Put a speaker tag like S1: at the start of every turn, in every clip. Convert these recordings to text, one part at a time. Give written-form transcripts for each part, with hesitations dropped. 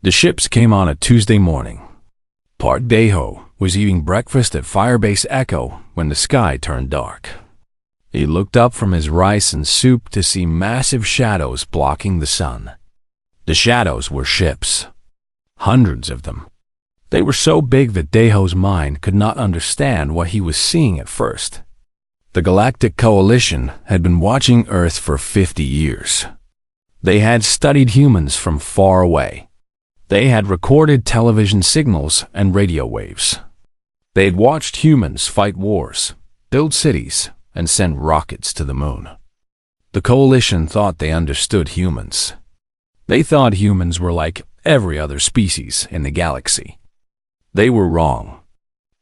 S1: The ships came on a Tuesday morning. Part Deho was eating breakfast at Firebase Echo when the sky turned dark. He looked up from his rice and soup to see massive shadows blocking the sun. The shadows were ships. Hundreds of them. They were so big that Deho's mind could not understand what he was seeing at first. The Galactic Coalition had been watching Earth for 50 years. They had studied humans from far away. They had recorded television signals and radio waves. They had watched humans fight wars, build cities, and send rockets to the moon. The Coalition thought they understood humans. They thought humans were like every other species in the galaxy. They were wrong.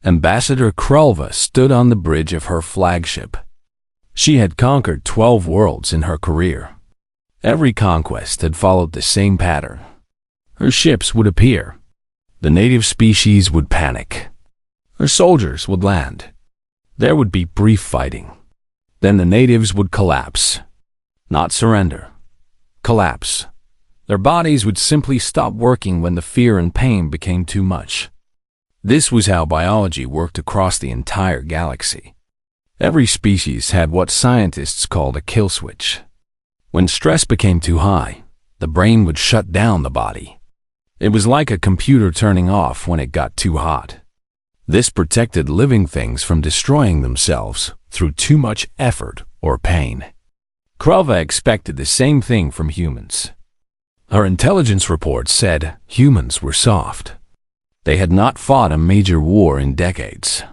S1: Ambassador Krulva stood on the bridge of her flagship. She had conquered 12 worlds in her career. Every conquest had followed the same pattern. Her ships would appear. The native species would panic. Her soldiers would land. There would be brief fighting. Then the natives would collapse. Not surrender. Collapse. Their bodies would simply stop working when the fear and pain became too much. This was how biology worked across the entire galaxy. Every species had what scientists called a kill switch. When stress became too high, the brain would shut down the body. It was like a computer turning off when it got too hot. This protected living things from destroying themselves through too much effort or pain. Krulva expected the same thing from humans. Her intelligence report said humans were soft. They had not fought a major war in decades.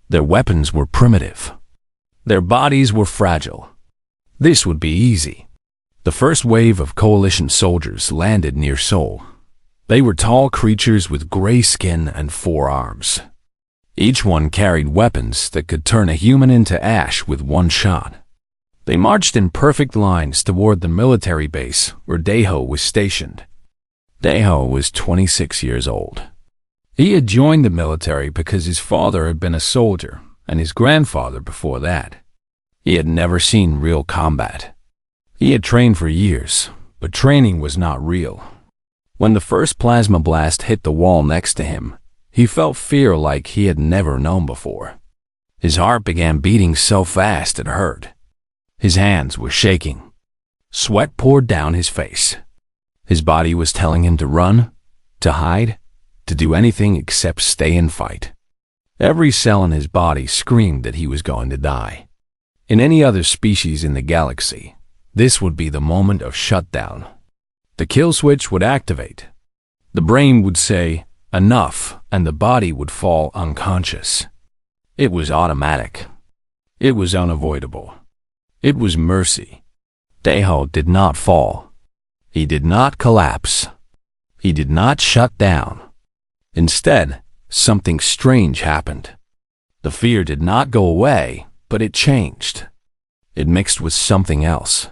S1: Their weapons were primitive. Their bodies were fragile. This would be easy. The first wave of Coalition soldiers landed near Sol. They were tall creatures with gray skin and 4 arms. Each one carried weapons that could turn a human into ash with one shot. They marched in perfect lines toward the military base where Deho was stationed. Deho was 26 years old. He had joined the military because his father had been a soldier and his grandfather before that. He had never seen real combat. He had trained for years, but training was not real. When the first plasma blast hit the wall next to him, he felt fear like he had never known before. His heart began beating so fast it hurt. His hands were shaking. Sweat poured down his face. His body was telling him to run, to hide, to do anything except stay and fight. Every cell in his body screamed that he was going to die. In any other species in the galaxy, this would be the moment of shutdown. The kill switch would activate. The brain would say, enough, and the body would fall unconscious. It was automatic. It was unavoidable. It was mercy. Deho did not fall. He did not collapse. He did not shut down. Instead, something strange happened. The fear did not go away, but it changed. It mixed with something else.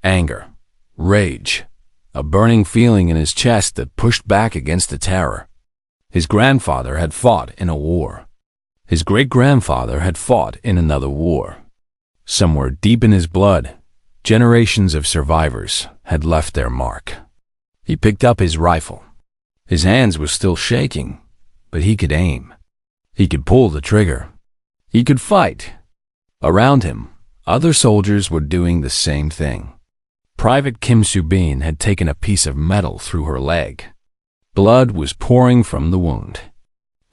S1: Anger, rage, a burning feeling in his chest that pushed back against the terror. His grandfather had fought in a war. His great-grandfather had fought in another war. Somewhere deep in his blood, generations of survivors had left their mark. He picked up his rifle. His hands were still shaking, but he could aim. He could pull the trigger. He could fight. Around him, other soldiers were doing the same thing. Private Kim Subin had taken a piece of metal through her leg. Blood was pouring from the wound.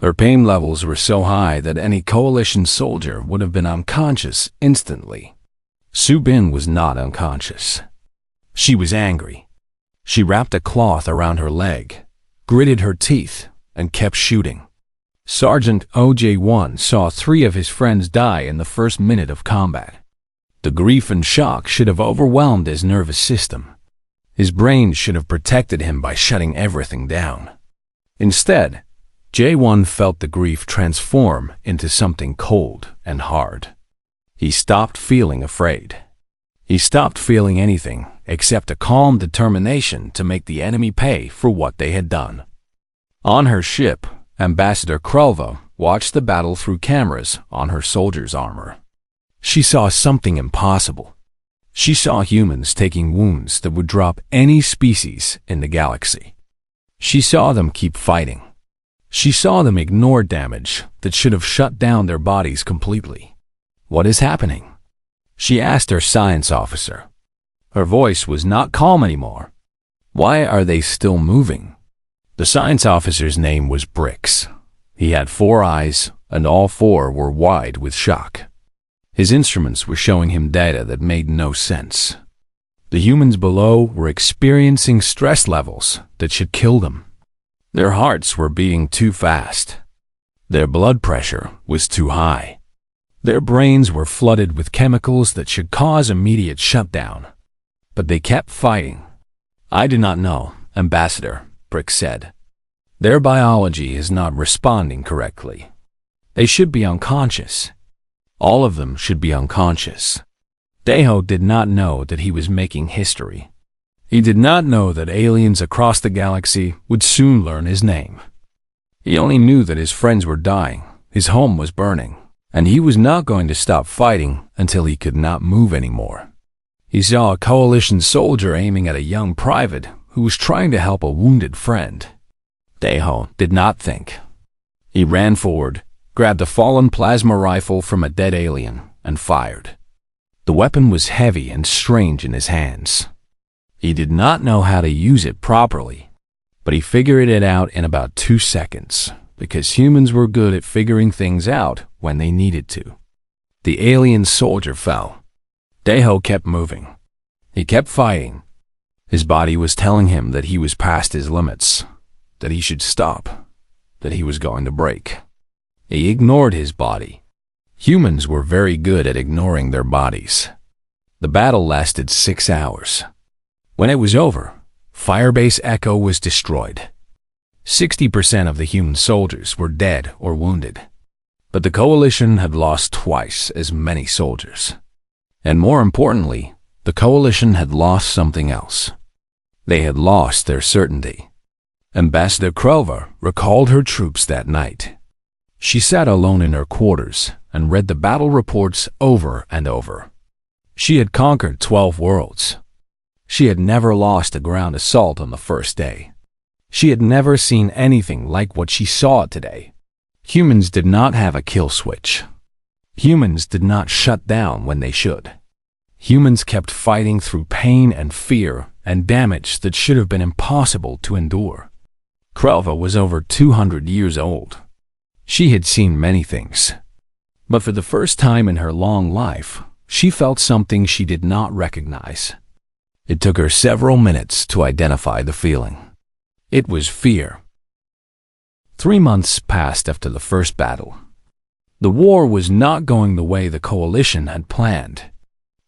S1: Her pain levels were so high that any Coalition soldier would have been unconscious instantly. Subin was not unconscious. She was angry. She wrapped a cloth around her leg, gritted her teeth, and kept shooting. Sergeant OJ1 saw 3 of his friends die in the first minute of combat. The grief and shock should have overwhelmed his nervous system. His brain should have protected him by shutting everything down. Instead, J1 felt the grief transform into something cold and hard. He stopped feeling afraid. He stopped feeling anything except a calm determination to make the enemy pay for what they had done. On her ship, Ambassador Krulva watched the battle through cameras on her soldier's armor. She saw something impossible. She saw humans taking wounds that would drop any species in the galaxy. She saw them keep fighting. She saw them ignore damage that should have shut down their bodies completely. What is happening? She asked her science officer. Her voice was not calm anymore. Why are they still moving? The science officer's name was Bricks. He had 4 eyes, and all 4 were wide with shock. His instruments were showing him data that made no sense. The humans below were experiencing stress levels that should kill them. Their hearts were beating too fast. Their blood pressure was too high. Their brains were flooded with chemicals that should cause immediate shutdown. But they kept fighting. I do not know, Ambassador, Brick said. Their biology is not responding correctly. They should be unconscious. All of them should be unconscious. Deho did not know that he was making history. He did not know that aliens across the galaxy would soon learn his name. He only knew that his friends were dying, his home was burning, and he was not going to stop fighting until he could not move anymore. He saw a coalition soldier aiming at a young private who was trying to help a wounded friend. Deho did not think. He ran forward, grabbed a fallen plasma rifle from a dead alien, and fired. The weapon was heavy and strange in his hands. He did not know how to use it properly, but he figured it out in about 2 seconds, because humans were good at figuring things out when they needed to. The alien soldier fell. Deho kept moving. He kept fighting. His body was telling him that he was past his limits, that he should stop, that he was going to break. He ignored his body. Humans were very good at ignoring their bodies. The battle lasted 6 hours. When it was over, Firebase Echo was destroyed. 60% of the human soldiers were dead or wounded. But the Coalition had lost twice as many soldiers. And more importantly, the Coalition had lost something else. They had lost their certainty. Ambassador Krelva recalled her troops that night. She sat alone in her quarters and read the battle reports over and over. She had conquered 12 worlds. She had never lost a ground assault on the first day. She had never seen anything like what she saw today. Humans did not have a kill switch. Humans did not shut down when they should. Humans kept fighting through pain and fear and damage that should have been impossible to endure. Krelva was over 200 years old. She had seen many things. But for the first time in her long life, she felt something she did not recognize. It took her several minutes to identify the feeling. It was fear. 3 months passed after the first battle. The war was not going the way the Coalition had planned.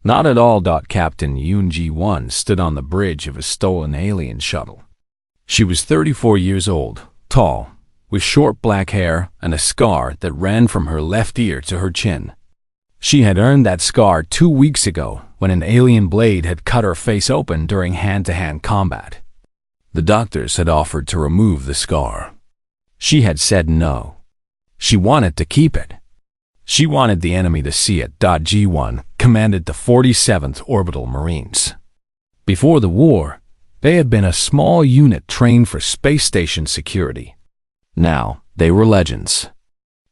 S1: Not at all. Captain Yoon Ji-won stood on the bridge of a stolen alien shuttle. She was 34 years old, tall, with short black hair and a scar that ran from her left ear to her chin. She had earned that scar 2 weeks ago when an alien blade had cut her face open during hand-to-hand combat. The doctors had offered to remove the scar. She had said no. She wanted to keep it. She wanted the enemy to see it. Ji-won commanded the 47th Orbital Marines. Before the war, they had been a small unit trained for space station security. Now, they were legends.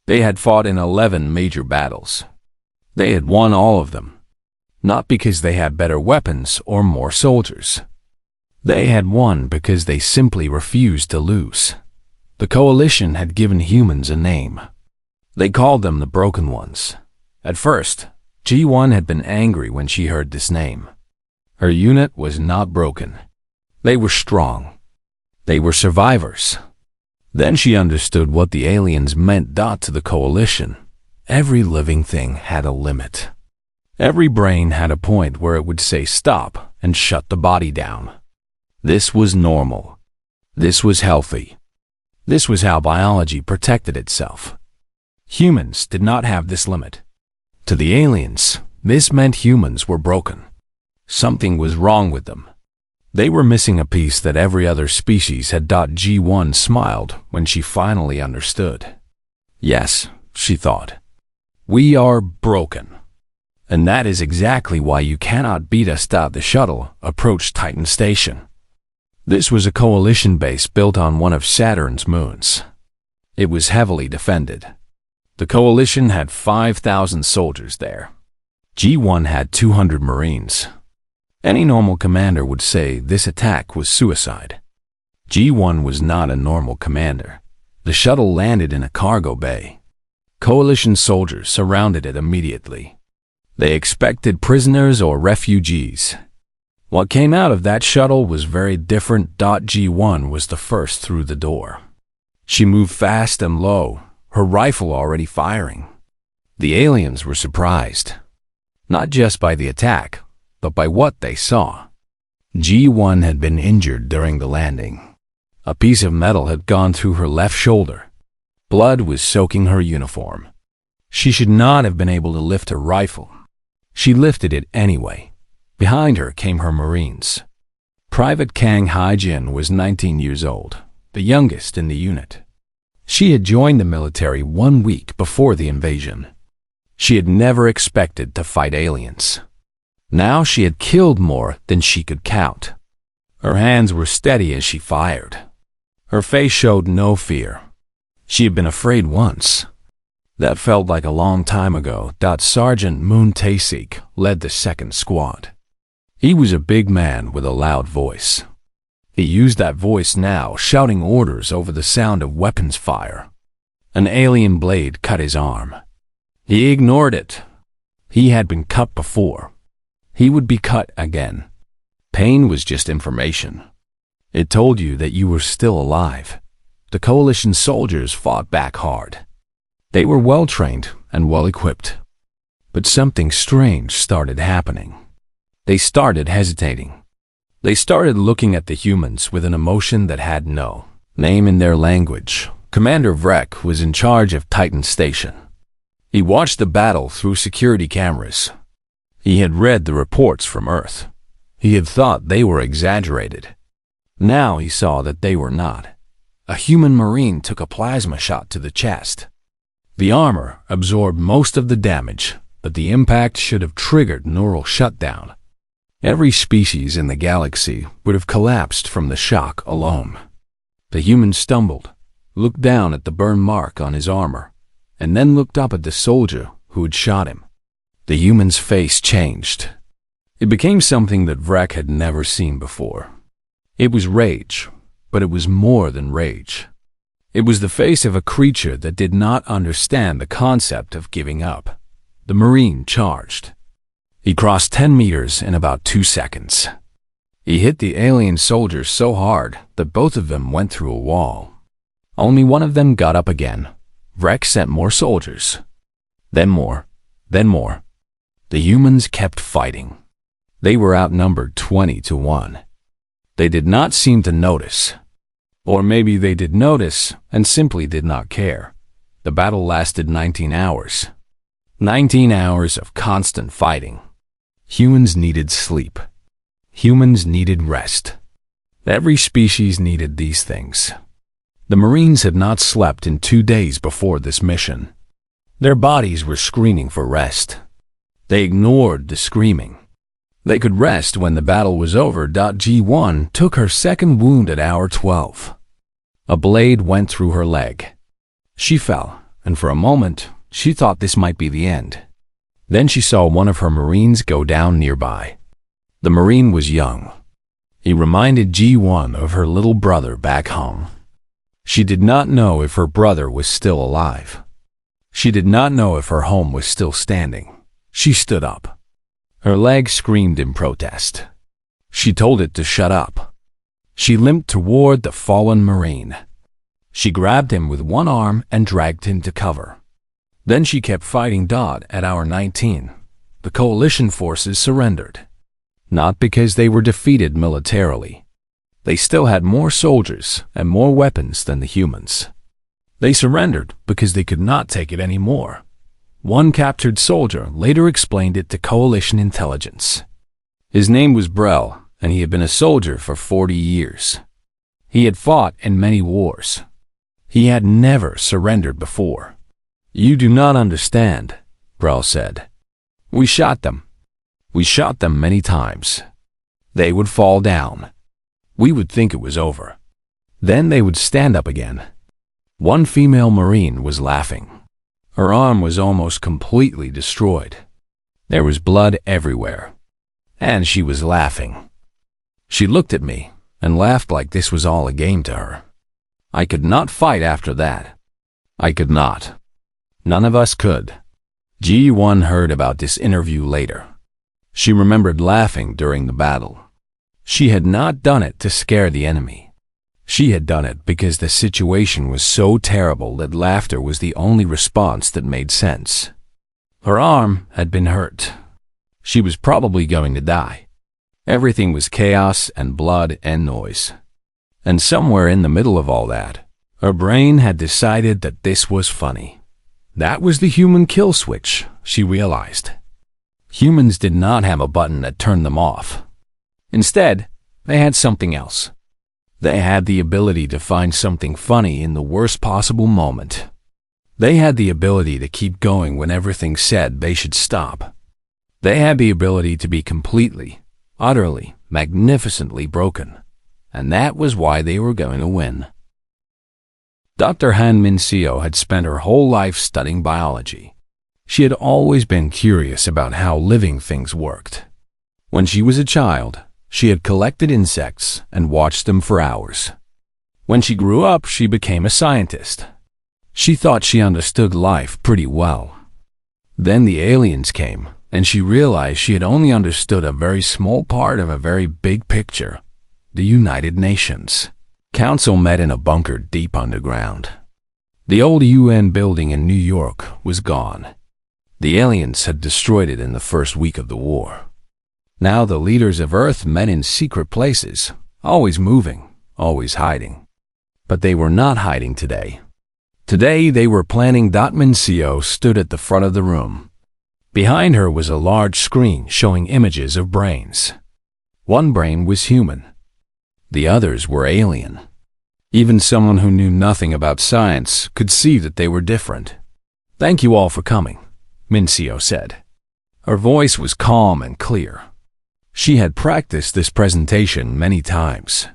S1: They had fought in 11 major battles. They had won all of them. Not because they had better weapons or more soldiers. They had won because they simply refused to lose. The Coalition had given humans a name. They called them the Broken Ones. At first, G1 had been angry when she heard this name. Her unit was not broken. They were strong. They were survivors. Then she understood what the aliens meant. To the Coalition, every living thing had a limit. Every brain had a point where it would say stop and shut the body down. This was normal. This was healthy. This was how biology protected itself. Humans did not have this limit. To the aliens, this meant humans were broken. Something was wrong with them. They were missing a piece that every other species had. G1 smiled when she finally understood. Yes, she thought. We are broken. And that is exactly why you cannot beat us. The shuttle approached Titan Station. This was a coalition base built on one of Saturn's moons. It was heavily defended. The coalition had 5,000 soldiers there. G1 had 200 Marines. Any normal commander would say this attack was suicide. G1 was not a normal commander. The shuttle landed in a cargo bay. Coalition soldiers surrounded it immediately. They expected prisoners or refugees. What came out of that shuttle was very different. G1 was the first through the door. She moved fast and low, her rifle already firing. The aliens were surprised, not just by the attack, but by what they saw. G1 had been injured during the landing. A piece of metal had gone through her left shoulder. Blood was soaking her uniform. She should not have been able to lift her rifle. She lifted it anyway. Behind her came her Marines. Private Kang Haijin was 19 years old, the youngest in the unit. She had joined the military 1 week before the invasion. She had never expected to fight aliens. Now she had killed more than she could count. Her hands were steady as she fired. Her face showed no fear. She had been afraid once. That felt like a long time ago. Sergeant Moon Tae-sik led the second squad. He was a big man with a loud voice. He used that voice now, shouting orders over the sound of weapons fire. An alien blade cut his arm. He ignored it. He had been cut before. He would be cut again. Pain was just information. It told you that you were still alive. The coalition soldiers fought back hard. They were well-trained and well-equipped. But something strange started happening. They started hesitating. They started looking at the humans with an emotion that had no name in their language. Commander Vrek was in charge of Titan Station. He watched the battle through security cameras. He had read the reports from Earth. He had thought they were exaggerated. Now he saw that they were not. A human Marine took a plasma shot to the chest. The armor absorbed most of the damage, but the impact should have triggered neural shutdown. Every species in the galaxy would have collapsed from the shock alone. The human stumbled, looked down at the burn mark on his armor, and then looked up at the soldier who had shot him. The human's face changed. It became something that Vrek had never seen before. It was rage, but it was more than rage. It was the face of a creature that did not understand the concept of giving up. The Marine charged. He crossed 10 meters in about 2 seconds. He hit the alien soldiers so hard that both of them went through a wall. Only one of them got up again. Vrek sent more soldiers. Then more. Then more. The humans kept fighting. They were outnumbered 20-1. They did not seem to notice. Or maybe they did notice and simply did not care. The battle lasted 19 hours. 19 hours of constant fighting. Humans needed sleep. Humans needed rest. Every species needed these things. The Marines had not slept in 2 days before this mission. Their bodies were screaming for rest. They ignored the screaming. They could rest when the battle was over. G1 took her second wound at hour 12. A blade went through her leg. She fell, and for a moment, she thought this might be the end. Then she saw one of her Marines go down nearby. The Marine was young. He reminded G1 of her little brother back home. She did not know if her brother was still alive. She did not know if her home was still standing. She stood up. Her leg screamed in protest. She told it to shut up. She limped toward the fallen Marine. She grabbed him with one arm and dragged him to cover. Then she kept fighting. At hour 19, the coalition forces surrendered. Not because they were defeated militarily. They still had more soldiers and more weapons than the humans. They surrendered because they could not take it anymore. One captured soldier later explained it to coalition intelligence. His name was Brel, and he had been a soldier for 40 years. He had fought in many wars. He had never surrendered before. "You do not understand," Brel said. "We shot them. We shot them many times. They would fall down. We would think it was over. Then they would stand up again. One female Marine was laughing. Her arm was almost completely destroyed. There was blood everywhere. And she was laughing. She looked at me and laughed like this was all a game to her. I could not fight after that. I could not. None of us could. G1 heard about this interview later. She remembered laughing during the battle. She had not done it to scare the enemy. She had done it because the situation was so terrible that laughter was the only response that made sense. Her arm had been hurt. She was probably going to die. Everything was chaos and blood and noise. And somewhere in the middle of all that, her brain had decided that this was funny. That was the human kill switch, she realized. Humans did not have a button that turned them off. Instead, they had something else. They had the ability to find something funny in the worst possible moment. They had the ability to keep going when everything said they should stop. They had the ability to be completely, utterly, magnificently broken. And that was why they were going to win. Dr. Han Min-seo had spent her whole life studying biology. She had always been curious about how living things worked. When she was a child, she had collected insects and watched them for hours. When she grew up, she became a scientist. She thought she understood life pretty well. Then the aliens came, and she realized she had only understood a very small part of a very big picture. The United Nations Council met in a bunker deep underground. The old UN building in New York was gone. The aliens had destroyed it in the first week of the war. Now the leaders of Earth met in secret places, always moving, always hiding. But they were not hiding today. Today they were planning. Min-seo stood at the front of the room. Behind her was a large screen showing images of brains. One brain was human. The others were alien. Even someone who knew nothing about science could see that they were different. "Thank you all for coming," Min-seo said. Her voice was calm and clear. She had practiced this presentation many times.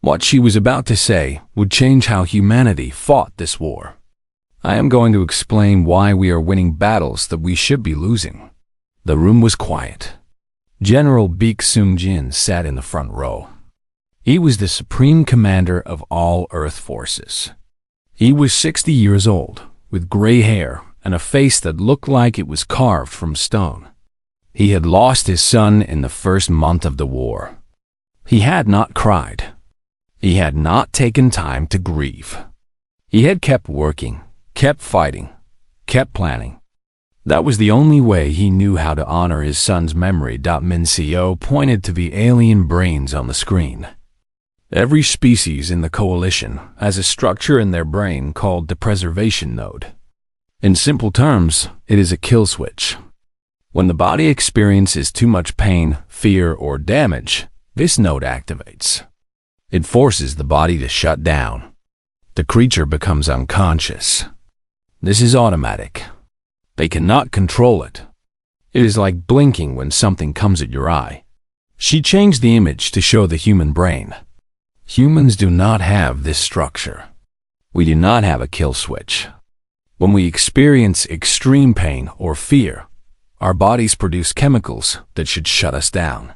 S1: What she was about to say would change how humanity fought this war. I am going to explain why we are winning battles that we should be losing. The room was quiet. General Baek Sung-jin sat in the front row. He was the supreme commander of all Earth forces. He was 60 years old, with gray hair and a face that looked like it was carved from stone. He had lost his son in the first month of the war. He had not cried. He had not taken time to grieve. He had kept working, kept fighting, kept planning. That was the only way he knew how to honor his son's memory. Min-seo pointed to the alien brains on the screen. Every species in the coalition has a structure in their brain called the preservation node. In simple terms, it is a kill switch. When the body experiences too much pain, fear, or damage, this node activates. It forces the body to shut down. The creature becomes unconscious. This is automatic. They cannot control it. It is like blinking when something comes at your eye. She changed the image to show the human brain. Humans do not have this structure. We do not have a kill switch. When we experience extreme pain or fear, our bodies produce chemicals that should shut us down.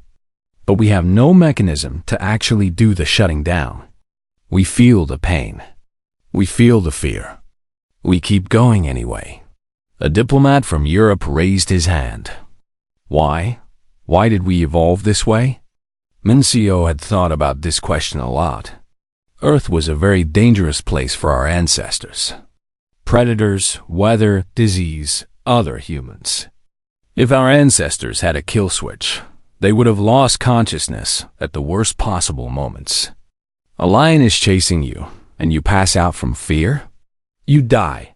S1: But we have no mechanism to actually do the shutting down. We feel the pain. We feel the fear. We keep going anyway. A diplomat from Europe raised his hand. Why? Why did we evolve this way? Min-seo had thought about this question a lot. Earth was a very dangerous place for our ancestors. Predators, weather, disease, other humans. If our ancestors had a kill switch, they would have lost consciousness at the worst possible moments. A lion is chasing you, and you pass out from fear? You die.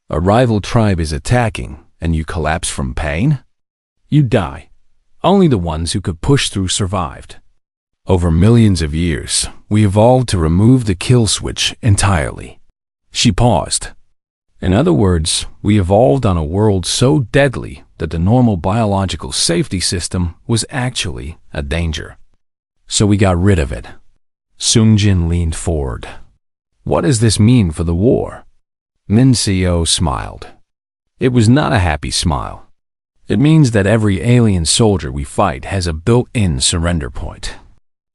S1: A rival tribe is attacking, and you collapse from pain? You die. Only the ones who could push through survived. Over millions of years, we evolved to remove the kill switch entirely. She paused. In other words, we evolved on a world so deadly that the normal biological safety system was actually a danger. So we got rid of it. Sung-jin leaned forward. What does this mean for the war? Min Seo smiled. It was not a happy smile. It means that every alien soldier we fight has a built-in surrender point.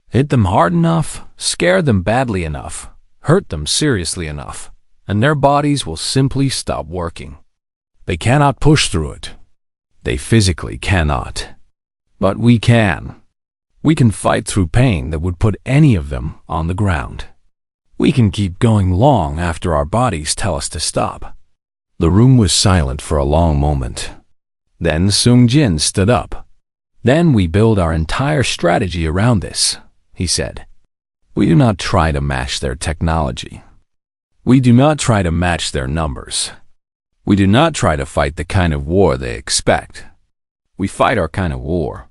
S1: Hit them hard enough, scare them badly enough, hurt them seriously enough, and their bodies will simply stop working. They cannot push through it. They physically cannot. But we can. We can fight through pain that would put any of them on the ground. We can keep going long after our bodies tell us to stop. The room was silent for a long moment. Then Sung-jin stood up. Then we build our entire strategy around this, he said. We do not try to match their technology. We do not try to match their numbers. We do not try to fight the kind of war they expect. We fight our kind of war.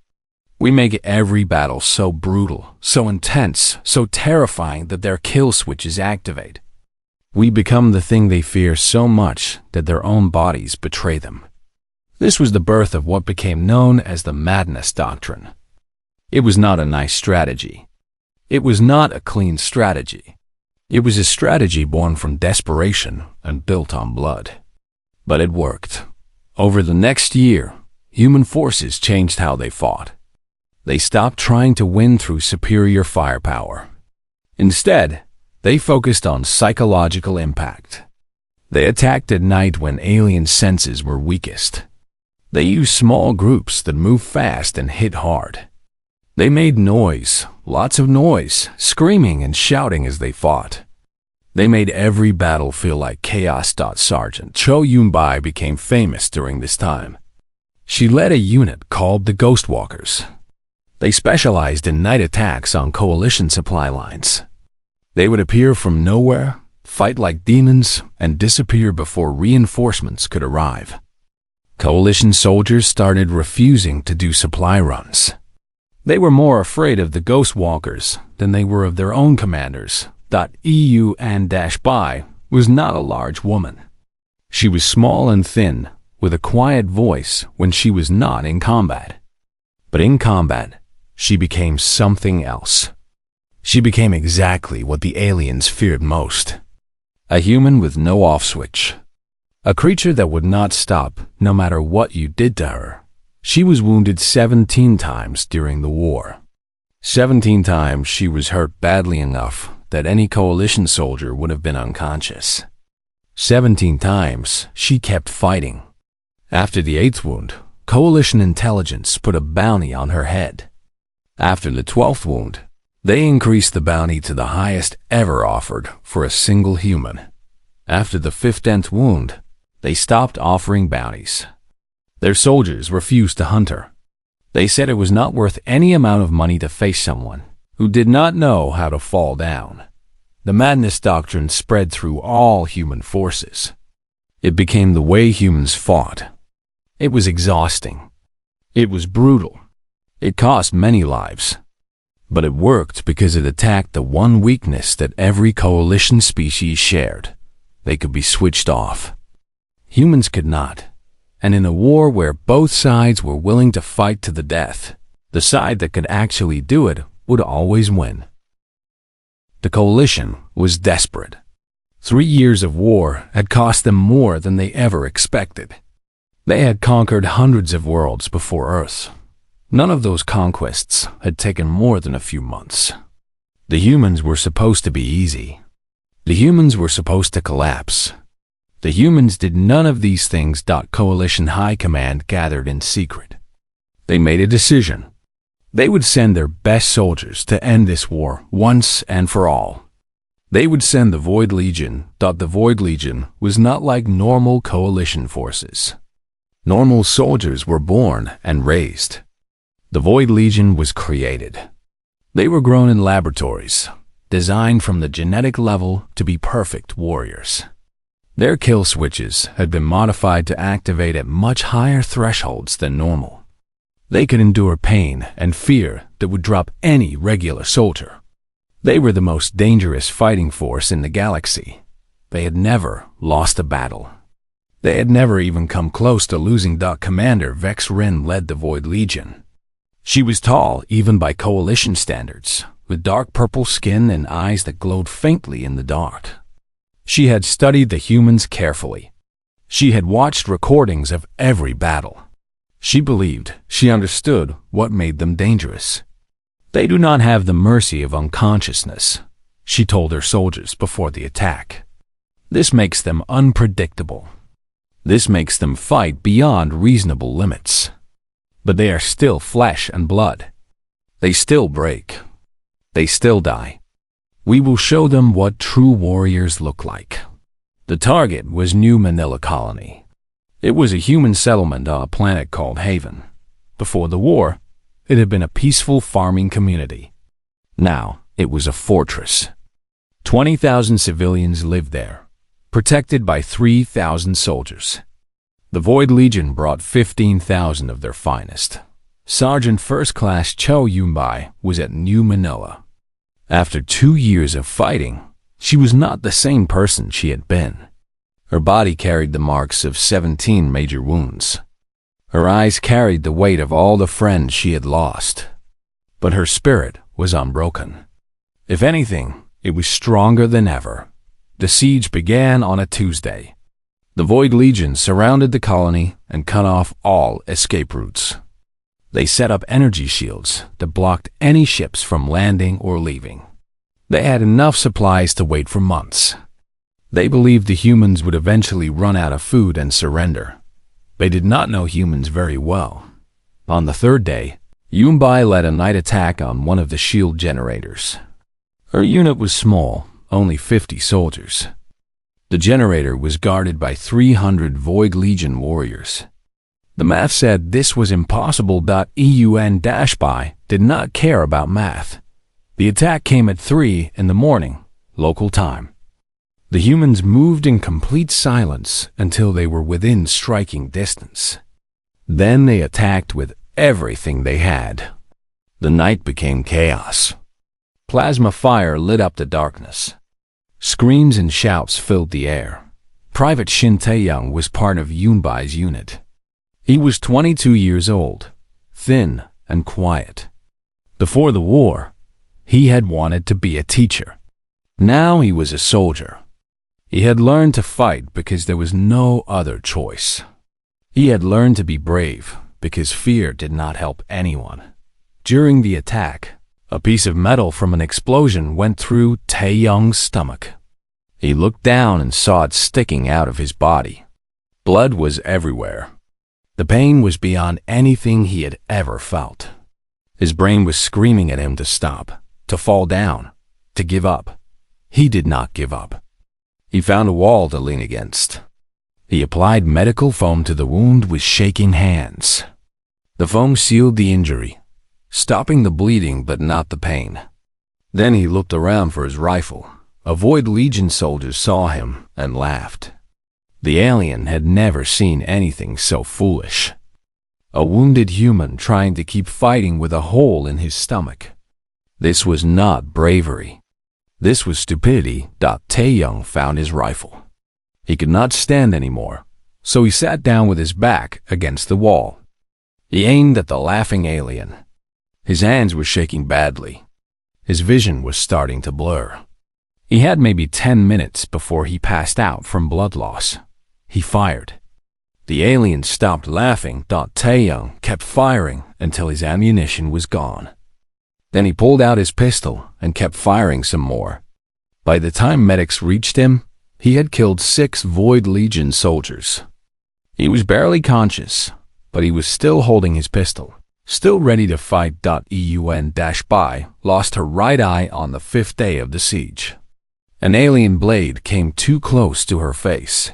S1: We make every battle so brutal, so intense, so terrifying that their kill switches activate. We become the thing they fear so much that their own bodies betray them. This was the birth of what became known as the Madness Doctrine. It was not a nice strategy. It was not a clean strategy. It was a strategy born from desperation and built on blood. But it worked. Over the next year, human forces changed how they fought. They stopped trying to win through superior firepower. Instead, they focused on psychological impact. They attacked at night when alien senses were weakest. They used small groups that moved fast and hit hard. They made noise, lots of noise, screaming and shouting as they fought. They made every battle feel like chaos. Sergeant Cho Yun-bai became famous during this time. She led a unit called the Ghostwalkers. They specialized in night attacks on coalition supply lines. They would appear from nowhere, fight like demons, and disappear before reinforcements could arrive. Coalition soldiers started refusing to do supply runs. They were more afraid of the Ghostwalkers than they were of their own commanders. Bai was not a large woman. She was small and thin, with a quiet voice when she was not in combat. But in combat, she became something else. She became exactly what the aliens feared most. A human with no off switch. A creature that would not stop no matter what you did to her. She was wounded 17 times during the war. 17 times she was hurt badly enough that any coalition soldier would have been unconscious. 17 times she kept fighting. After the 8th wound, coalition intelligence put a bounty on her head. After the 12th wound, they increased the bounty to the highest ever offered for a single human. After the 15th wound, they stopped offering bounties. Their soldiers refused to hunt her. They said it was not worth any amount of money to face someone who did not know how to fall down. The Madness Doctrine spread through all human forces. It became the way humans fought. It was exhausting. It was brutal. It cost many lives. But it worked because it attacked the one weakness that every coalition species shared. They could be switched off. Humans could not. And in a war where both sides were willing to fight to the death, the side that could actually do it would always win. The coalition was desperate. 3 years of war had cost them more than they ever expected. They had conquered hundreds of worlds before Earth. None of those conquests had taken more than a few months. The humans were supposed to be easy. The humans were supposed to collapse. The humans did none of these things. Coalition High Command gathered in secret. They made a decision. They would send their best soldiers to end this war once and for all. They would send the Void Legion. The Void Legion was not like normal coalition forces. Normal soldiers were born and raised. The Void Legion was created. They were grown in laboratories, designed from the genetic level to be perfect warriors. Their kill switches had been modified to activate at much higher thresholds than normal. They could endure pain and fear that would drop any regular soldier. They were the most dangerous fighting force in the galaxy. They had never lost a battle. They had never even come close to losing. Commander Vex Rin led the Void Legion. She was tall even by coalition standards, with dark purple skin and eyes that glowed faintly in the dark. She had studied the humans carefully. She had watched recordings of every battle. She believed she understood what made them dangerous. They do not have the mercy of unconsciousness, she told her soldiers before the attack. This makes them unpredictable. This makes them fight beyond reasonable limits. But they are still flesh and blood. They still break. They still die. We will show them what true warriors look like. The target was New Manila Colony. It was a human settlement on a planet called Haven. Before the war, it had been a peaceful farming community. Now, it was a fortress. 20,000 civilians lived there, protected by 3,000 soldiers. The Void Legion brought 15,000 of their finest. Sergeant First Class Cho Yunbai was at New Manila. After 2 years of fighting, she was not the same person she had been. Her body carried the marks of 17 major wounds. Her eyes carried the weight of all the friends she had lost. But her spirit was unbroken. If anything, it was stronger than ever. The siege began on a Tuesday. The Void Legion surrounded the colony and cut off all escape routes. They set up energy shields that blocked any ships from landing or leaving. They had enough supplies to wait for months. They believed the humans would eventually run out of food and surrender. They did not know humans very well. On the third day, Yunbai led a night attack on one of the shield generators. Her unit was small, only 50 soldiers. The generator was guarded by 300 Void Legion warriors. The math said this was impossible. EUN-BY did not care about math. The attack came at 3 in the morning, local time. The humans moved in complete silence until they were within striking distance. Then they attacked with everything they had. The night became chaos. Plasma fire lit up the darkness. Screams and shouts filled the air. Private Shin Taeyong was part of Yunbai's unit. He was 22 years old, thin and quiet. Before the war, he had wanted to be a teacher. Now he was a soldier. He had learned to fight because there was no other choice. He had learned to be brave because fear did not help anyone. During the attack, a piece of metal from an explosion went through Taeyong's stomach. He looked down and saw it sticking out of his body. Blood was everywhere. The pain was beyond anything he had ever felt. His brain was screaming at him to stop, to fall down, to give up. He did not give up. He found a wall to lean against. He applied medical foam to the wound with shaking hands. The foam sealed the injury, stopping the bleeding but not the pain. Then he looked around for his rifle. A Void Legion soldier saw him and laughed. The alien had never seen anything so foolish. A wounded human trying to keep fighting with a hole in his stomach. This was not bravery. This was stupidity. Taeyong found his rifle. He could not stand anymore, so he sat down with his back against the wall. He aimed at the laughing alien. His hands were shaking badly. His vision was starting to blur. He had maybe 10 minutes before he passed out from blood loss. He fired. The alien stopped laughing. Taeyong kept firing until his ammunition was gone. Then he pulled out his pistol and kept firing some more. By the time medics reached him, he had killed 6 Void Legion soldiers. He was barely conscious, but he was still holding his pistol, still ready to fight. EUN-BY lost her right eye on the 5th day of the siege. An alien blade came too close to her face.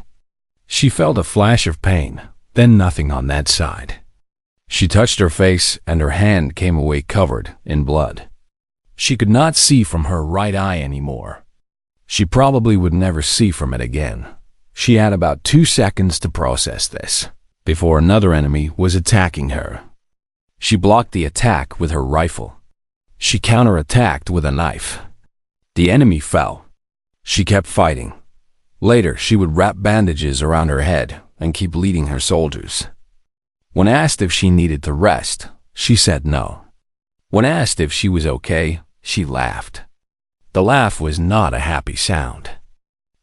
S1: She felt a flash of pain, then nothing on that side. She touched her face and her hand came away covered in blood. She could not see from her right eye anymore. She probably would never see from it again. She had about 2 seconds to process this, before another enemy was attacking her. She blocked the attack with her rifle. She counterattacked with a knife. The enemy fell. She kept fighting. Later, she would wrap bandages around her head and keep leading her soldiers. When asked if she needed to rest, she said no. When asked if she was okay, She laughed. The laugh was not a happy sound.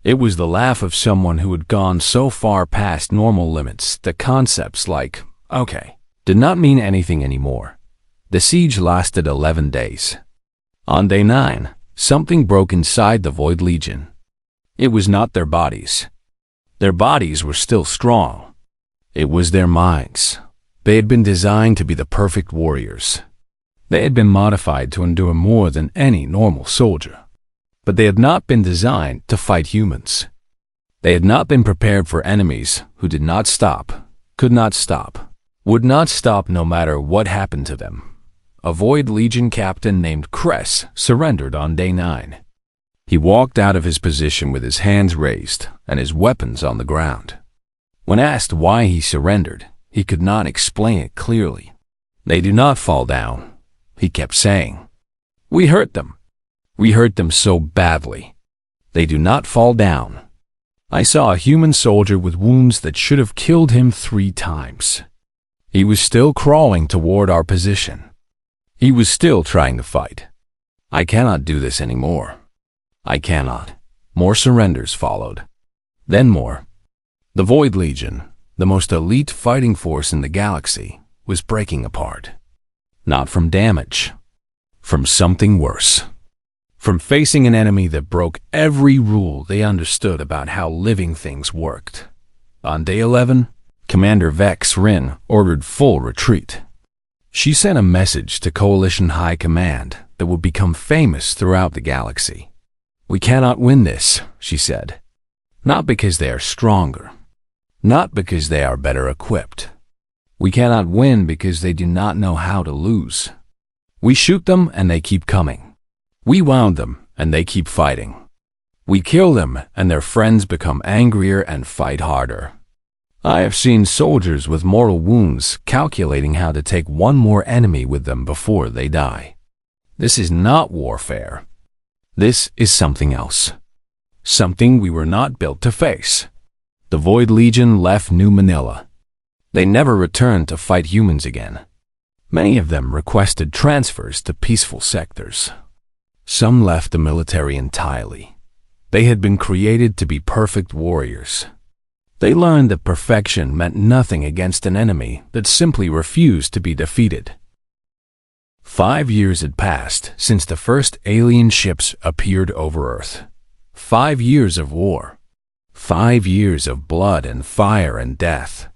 S1: It was the laugh of someone who had gone so far past normal limits that concepts like, okay, did not mean anything anymore. The siege lasted 11 days. On day 9, something broke inside the Void Legion. It was not their bodies. Their bodies were still strong. It was their minds. They had been designed to be the perfect warriors. They had been modified to endure more than any normal soldier. But they had not been designed to fight humans. They had not been prepared for enemies who did not stop, could not stop, would not stop no matter what happened to them. A Void Legion captain named Cress surrendered on day 9. He walked out of his position with his hands raised and his weapons on the ground. When asked why he surrendered, he could not explain it clearly. They do not fall down, he kept saying. We hurt them. We hurt them so badly. They do not fall down. I saw a human soldier with wounds that should have killed him 3 times. He was still crawling toward our position. He was still trying to fight. I cannot do this anymore. I cannot. More surrenders followed. Then more. The Void Legion, the most elite fighting force in the galaxy, was breaking apart. Not from damage. From something worse. From facing an enemy that broke every rule they understood about how living things worked. On day 11, Commander Vex Rin ordered full retreat. She sent a message to Coalition High Command that would become famous throughout the galaxy. We cannot win this, she said. Not because they are stronger. Not because they are better equipped. We cannot win because they do not know how to lose. We shoot them and they keep coming. We wound them, and they keep fighting. We kill them, and their friends become angrier and fight harder. I have seen soldiers with mortal wounds calculating how to take one more enemy with them before they die. This is not warfare. This is something else. Something we were not built to face. The Void Legion left New Manila. They never returned to fight humans again. Many of them requested transfers to peaceful sectors. Some left the military entirely. They had been created to be perfect warriors. They learned that perfection meant nothing against an enemy that simply refused to be defeated. 5 years had passed since the first alien ships appeared over Earth. 5 years of war. 5 years of blood and fire and death.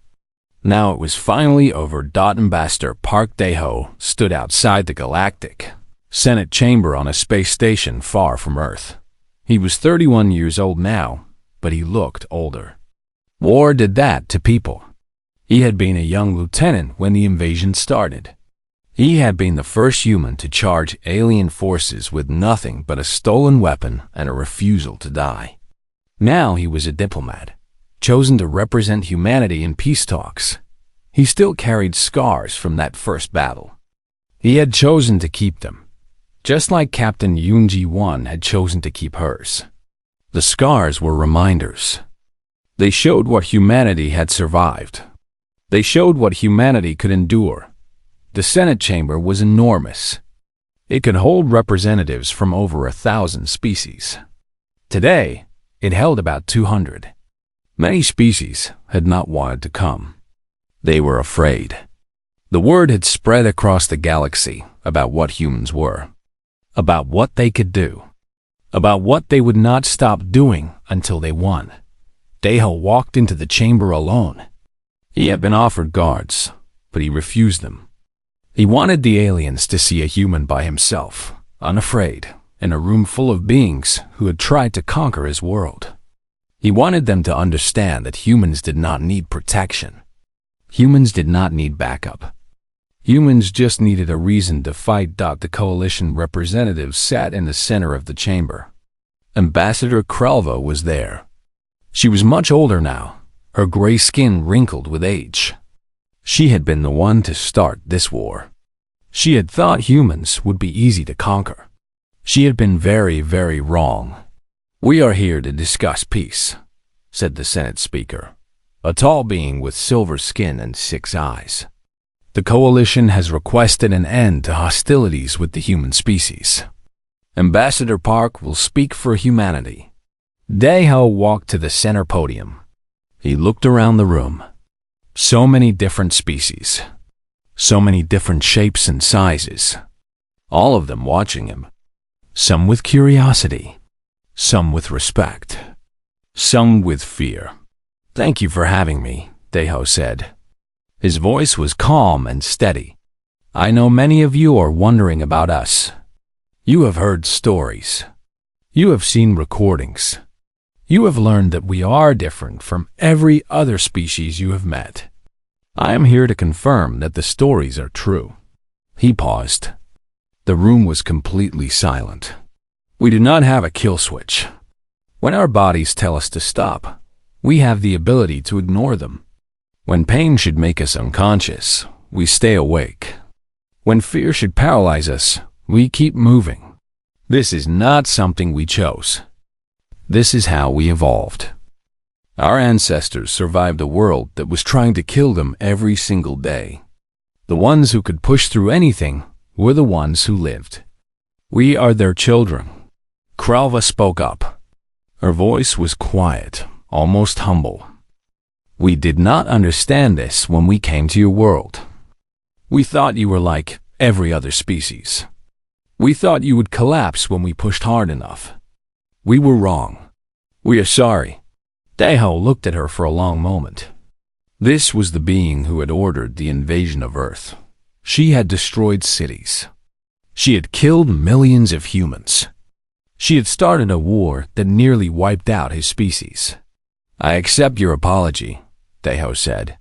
S1: Now it was finally over. Ambassador Park Dae-ho stood outside the Galactic Senate chamber on a space station far from Earth. He was 31 years old now, but he looked older. War did that to people. He had been a young lieutenant when the invasion started. He had been the first human to charge alien forces with nothing but a stolen weapon and a refusal to die. Now he was a diplomat, chosen to represent humanity in peace talks. He still carried scars from that first battle. He had chosen to keep them, just like Captain Yoon Ji-won had chosen to keep hers. The scars were reminders. They showed what humanity had survived. They showed what humanity could endure. The Senate chamber was enormous. It could hold representatives from over 1,000 species. Today, it held about 200. Many species had not wanted to come. They were afraid. The word had spread across the galaxy about what humans were, about what they could do, about what they would not stop doing until they won. Dae-ho walked into the chamber alone. He had been offered guards, but he refused them. He wanted the aliens to see a human by himself, unafraid, in a room full of beings who had tried to conquer his world. He wanted them to understand that humans did not need protection. Humans did not need backup. Humans just needed a reason to fight. The coalition representatives sat in the center of the chamber. Ambassador Krelva was there. She was much older now, her gray skin wrinkled with age. She had been the one to start this war. She had thought humans would be easy to conquer. She had been very, very wrong. "We are here to discuss peace," said the Senate Speaker, a tall being with silver skin and 6 eyes. "The coalition has requested an end to hostilities with the human species. Ambassador Park will speak for humanity. Daeho walked to the center podium. He looked around the room. So many different species. So many different shapes and sizes. All of them watching him. Some with curiosity. Some with respect. Some with fear. "Thank you for having me," Daeho said. His voice was calm and steady. "I know many of you are wondering about us. You have heard stories. You have seen recordings. You have learned that we are different from every other species you have met. I am here to confirm that the stories are true." He paused. The room was completely silent. "We do not have a kill switch. When our bodies tell us to stop, we have the ability to ignore them. When pain should make us unconscious, we stay awake. When fear should paralyze us, we keep moving. This is not something we chose. This is how we evolved. Our ancestors survived a world that was trying to kill them every single day. The ones who could push through anything were the ones who lived. We are their children." Kralva spoke up. Her voice was quiet, almost humble. "We did not understand this when we came to your world. We thought you were like every other species. We thought you would collapse when we pushed hard enough. We were wrong. We are sorry." Daeho looked at her for a long moment. This was the being who had ordered the invasion of Earth. She had destroyed cities. She had killed millions of humans. She had started a war that nearly wiped out his species. "I accept your apology," Daeho said.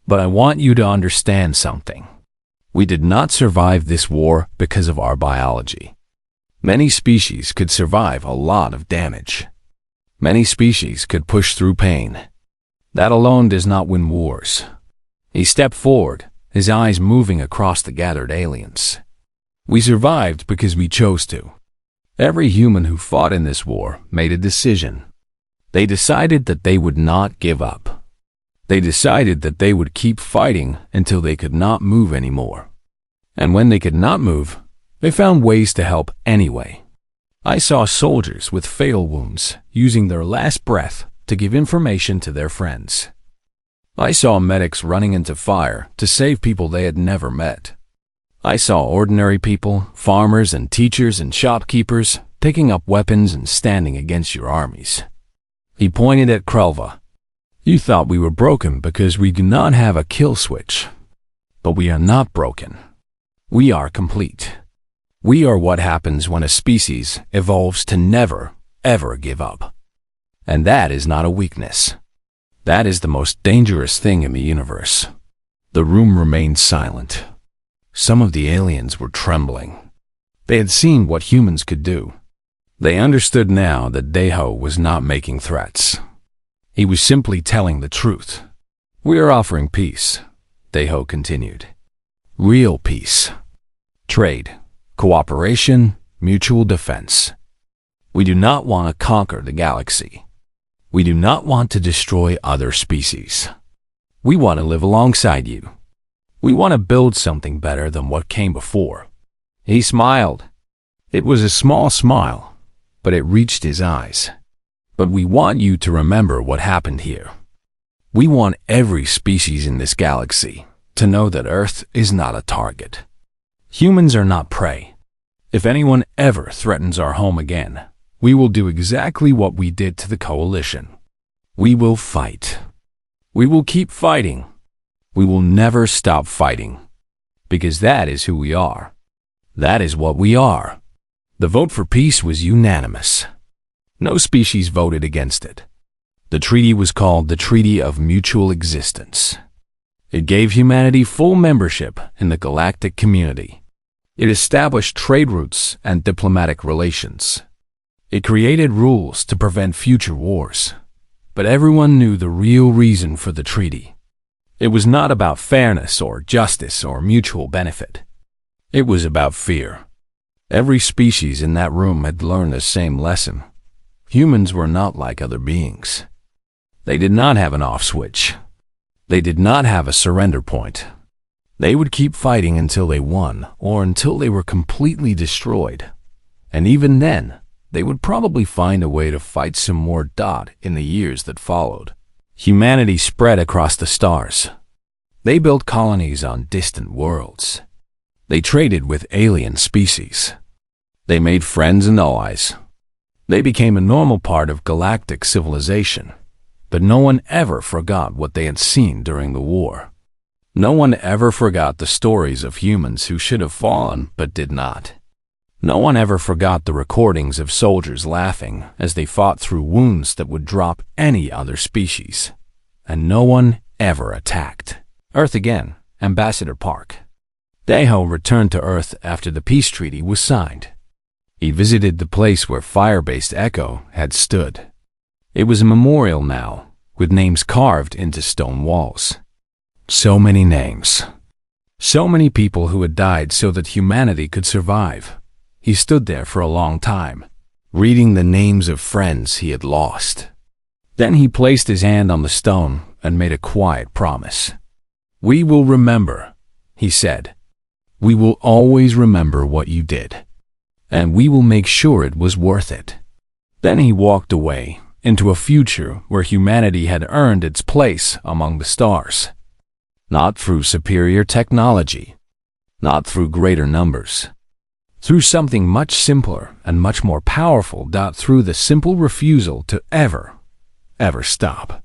S1: "But I want you to understand something. We did not survive this war because of our biology. Many species could survive a lot of damage. Many species could push through pain. That alone does not win wars." He stepped forward, his eyes moving across the gathered aliens. "We survived because we chose to. Every human who fought in this war made a decision. They decided that they would not give up. They decided that they would keep fighting until they could not move anymore. And when they could not move, they found ways to help anyway. I saw soldiers with fatal wounds using their last breath to give information to their friends. I saw medics running into fire to save people they had never met. I saw ordinary people, farmers and teachers and shopkeepers, picking up weapons and standing against your armies." He pointed at Kralva. "You thought we were broken because we do not have a kill switch. But we are not broken. We are complete. We are what happens when a species evolves to never, ever give up. And that is not a weakness. That is the most dangerous thing in the universe." The room remained silent. Some of the aliens were trembling. They had seen what humans could do. They understood now that Daeho was not making threats. He was simply telling the truth. "We are offering peace," Daeho continued. "Real peace. Trade, cooperation, mutual defense. We do not want to conquer the galaxy. We do not want to destroy other species. We want to live alongside you. We want to build something better than what came before." He smiled. It was a small smile, but it reached his eyes. "But we want you to remember what happened here. We want every species in this galaxy to know that Earth is not a target. Humans are not prey. If anyone ever threatens our home again, we will do exactly what we did to the Coalition. We will fight. We will keep fighting. We will never stop fighting. Because that is who we are. That is what we are." The vote for peace was unanimous. No species voted against it. The treaty was called the Treaty of Mutual Existence. It gave humanity full membership in the galactic community. It established trade routes and diplomatic relations. It created rules to prevent future wars. But everyone knew the real reason for the treaty. It was not about fairness or justice or mutual benefit. It was about fear. Every species in that room had learned the same lesson. Humans were not like other beings. They did not have an off switch. They did not have a surrender point. They would keep fighting until they won or until they were completely destroyed. And even then, they would probably find a way to fight some more in the years that followed. Humanity spread across the stars. They built colonies on distant worlds. They traded with alien species. They made friends and allies. They became a normal part of galactic civilization. But no one ever forgot what they had seen during the war. No one ever forgot the stories of humans who should have fallen but did not. No one ever forgot the recordings of soldiers laughing as they fought through wounds that would drop any other species. And no one ever attacked Earth again. Ambassador Park. Deho returned to Earth after the peace treaty was signed. He visited the place where Firebase Echo had stood. It was a memorial now, with names carved into stone walls. So many names. So many people who had died so that humanity could survive. He stood there for a long time, reading the names of friends he had lost. Then he placed his hand on the stone and made a quiet promise. "We will remember," he said. "We will always remember what you did. And we will make sure it was worth it." Then he walked away into a future where humanity had earned its place among the stars. Not through superior technology, not through greater numbers, through something much simpler and much more powerful, through the simple refusal to ever stop.